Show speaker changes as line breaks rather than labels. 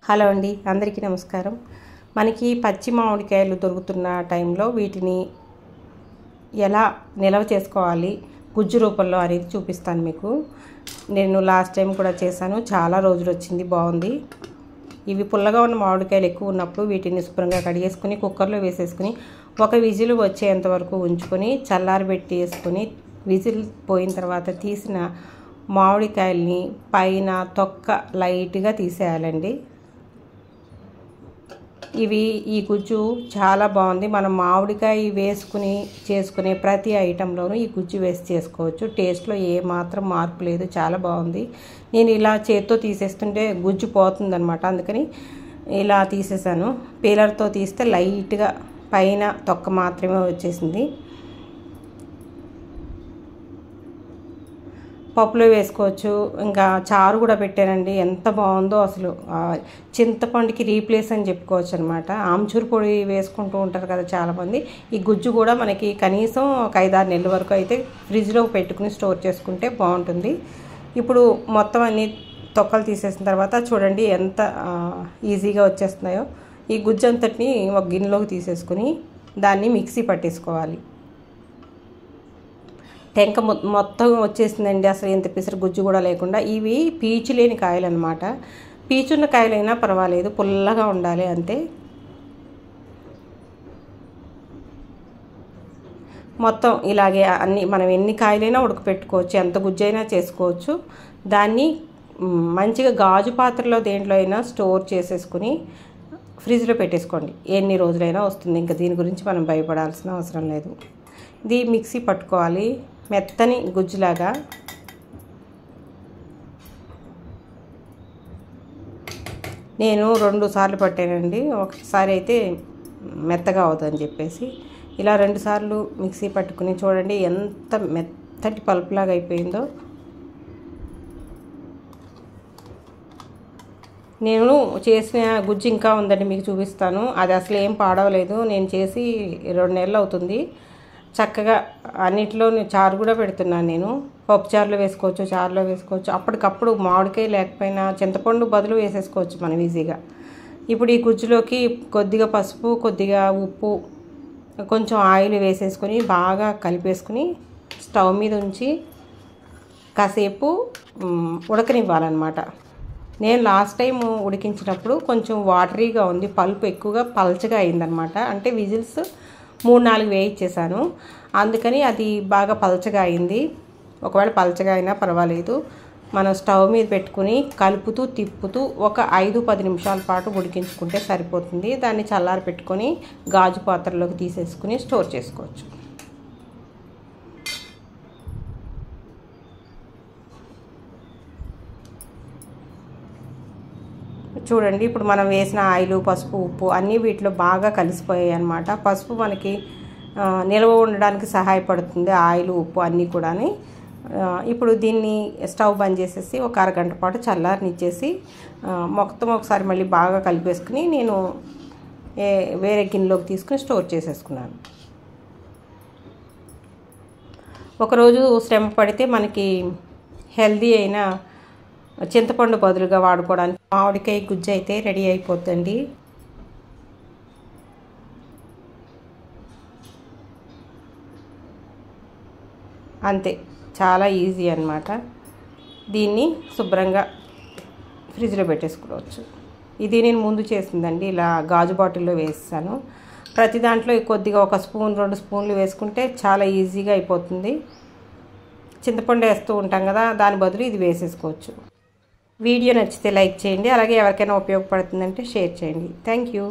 Hello అండి, అందరికీ నమస్కారం. మనకి పచ్చి మామిడికాయలు దొరుకుతున్న టైంలో వీటిని ఎలా నిల్వ చేసుకోవాలి గుజ్జు రూపంలో అనేది చూపిస్తాను మీకు. నేను లాస్ట్ టైం కూడా చేశాను, చాలా రోజులు వచ్చింది, బాగుంది. ఇవి పుల్లగా ఉన్న మామిడికాయలు ఎక్కువ ఉన్నప్పుడు వీటిని శుభ్రంగా కడిగేసుకుని కుక్కర్లో వేసేసుకుని ఒక విజిల్ వచ్చేంత వరకు ఉంచుకొని చల్లారబెట్టి వేసుకొని విజిల్ పోయిన తర్వాత తీసిన మామిడికాయల్ని పైన తొక్క లైట్గా తీసేయాలండి. ఈ గుజ్జు చాలా బాగుంది. మనం మామిడికాయ వేసుకుని చేసుకునే ప్రతి ఐటెంలోనూ ఈ గుజ్జు వేసి చేసుకోవచ్చు. టేస్ట్లో ఏ మాత్రం మార్పు లేదు, చాలా బాగుంది. నేను ఇలా చేత్తో తీసేస్తుంటే గుజ్జు పోతుందనమాట, అందుకని ఇలా తీసేసాను. పీలర్తో తీస్తే లైట్గా పైన తొక్క మాత్రమే వచ్చేసింది. పప్పులో వేసుకోవచ్చు, ఇంకా చారు కూడా పెట్టానండి, ఎంత బాగుందో అసలు. చింతపండుకి రీప్లేస్ అని చెప్పుకోవచ్చు అనమాట. ఆమ్చూరు పొడి వేసుకుంటూ ఉంటారు కదా చాలామంది. ఈ గుజ్జు కూడా మనకి కనీసం ఒక 5-6 నెలల వరకు అయితే ఫ్రిడ్జ్లో పెట్టుకుని స్టోర్ చేసుకుంటే బాగుంటుంది. ఇప్పుడు మొత్తం అన్ని తొక్కలు తీసేసిన తర్వాత చూడండి ఎంత ఈజీగా వచ్చేస్తున్నాయో. ఈ గుజ్జు అంతటిని ఒక గిన్నెలోకి తీసేసుకుని దాన్ని మిక్సీ పట్టేసుకోవాలి. టెంక మొత్తం వచ్చేసిందండి, అసలు ఎంత పిసరు గుజ్జు కూడా లేకుండా. ఇవి పీచు లేని కాయలు అనమాట. పీచున్న కాయలైనా పర్వాలేదు, పుల్లగా ఉండాలి అంతే. మొత్తం ఇలాగే అన్ని మనం ఎన్ని కాయలైనా ఉడకపెట్టుకోవచ్చు, ఎంత గుజ్జైనా చేసుకోవచ్చు. దాన్ని మంచిగా గాజు పాత్రలో దేంట్లో అయినా స్టోర్ చేసేసుకుని ఫ్రిడ్జ్లో పెట్టేసుకోండి, ఎన్ని రోజులైనా వస్తుంది. ఇంకా దీని గురించి మనం భయపడాల్సిన అవసరం లేదు. ఇది మిక్సీ పట్టుకోవాలి మెత్తని గుజ్జులాగా. నేను 2 సార్లు పట్టానండి, ఒకసారి అయితే మెత్తగా అవుతుందని చెప్పేసి ఇలా 2 సార్లు మిక్సీ పట్టుకుని చూడండి ఎంత మెత్తటి పల్పులాగా అయిపోయిందో. నేను చేసిన గుజ్జు ఇంకా ఉందండి, మీకు చూపిస్తాను. అది అసలు ఏం పాడవలేదు, నేను చేసి 2 నెలలు అవుతుంది. చక్కగా అన్నిటిలో చారు కూడా పెడుతున్నాను నేను. పప్పు చారులో వేసుకోవచ్చు, చారులో వేసుకోవచ్చు. అప్పటికప్పుడు మామిడికాయ లేకపోయినా చింతపండు బదులు వేసేసుకోవచ్చు మనం ఈజీగా. ఇప్పుడు ఈ గుజ్జులోకి కొద్దిగా పసుపు, కొద్దిగా ఉప్పు, కొంచెం ఆయిల్ వేసేసుకొని బాగా కలిపేసుకుని స్టవ్ మీద ఉంచి కాసేపు ఉడకనివ్వాలన్నమాట. నేను లాస్ట్ టైం ఉడికించినప్పుడు కొంచెం వాటరీగా ఉంది, పల్పు ఎక్కువగా పల్చగా అయిందనమాట. అంటే విజిల్స్ 3-4 వేయించేసాను, అందుకని అది బాగా పల్చగా అయింది. ఒకవేళ పల్చగా అయినా పర్వాలేదు, మనం స్టవ్ మీద పెట్టుకుని కలుపుతూ తిప్పుతూ ఒక 5-10 నిమిషాల పాటు ఉడికించుకుంటే సరిపోతుంది. దాన్ని చల్లారి పెట్టుకొని గాజు పాత్రలోకి తీసేసుకుని స్టోర్ చేసుకోవచ్చు. చూడండి ఇప్పుడు మనం వేసిన ఆయిల్, పసుపు, ఉప్పు అన్నీ వీటిలో బాగా కలిసిపోయాయి అన్నమాట. పసుపు మనకి నిల్వ ఉండడానికి సహాయపడుతుంది, ఆయిల్, ఉప్పు అన్నీ కూడా. ఇప్పుడు దీన్ని స్టవ్ బంద్ చేసేసి ఒక అరగంట పాటు చల్లారనిచ్చేసి మొత్తం ఒకసారి మళ్ళీ బాగా కలిపేసుకుని నేను వేరే గిన్నెలోకి తీసుకుని స్టోర్ చేసేసుకున్నాను. ఒకరోజు శ్రమ పడితే మనకి హెల్దీ అయిన చింతపండు బదులుగా వాడుకోవడానికి మామిడికాయ గుజ్జు అయితే రెడీ అయిపోతుంది. అంతే, చాలా ఈజీ అన్నమాట. దీన్ని శుభ్రంగా ఫ్రిడ్జ్లో పెట్టేసుకోవచ్చు. ఇది నేను ముందు చేసిందండి, ఇలా గాజు బాటిల్లో వేసాను. ప్రతి దాంట్లో కొద్దిగా 1 స్పూన్ 2 స్పూన్లు వేసుకుంటే చాలా ఈజీగా అయిపోతుంది. చింతపండు వేస్తూ ఉంటాం కదా, దాని బదులు ఇది వేసేసుకోవచ్చు. వీడియో నచ్చితే లైక్ చేయండి, అలాగే ఎవరికైనా ఉపయోగపడుతుందంటే షేర్ చేయండి. Thank you.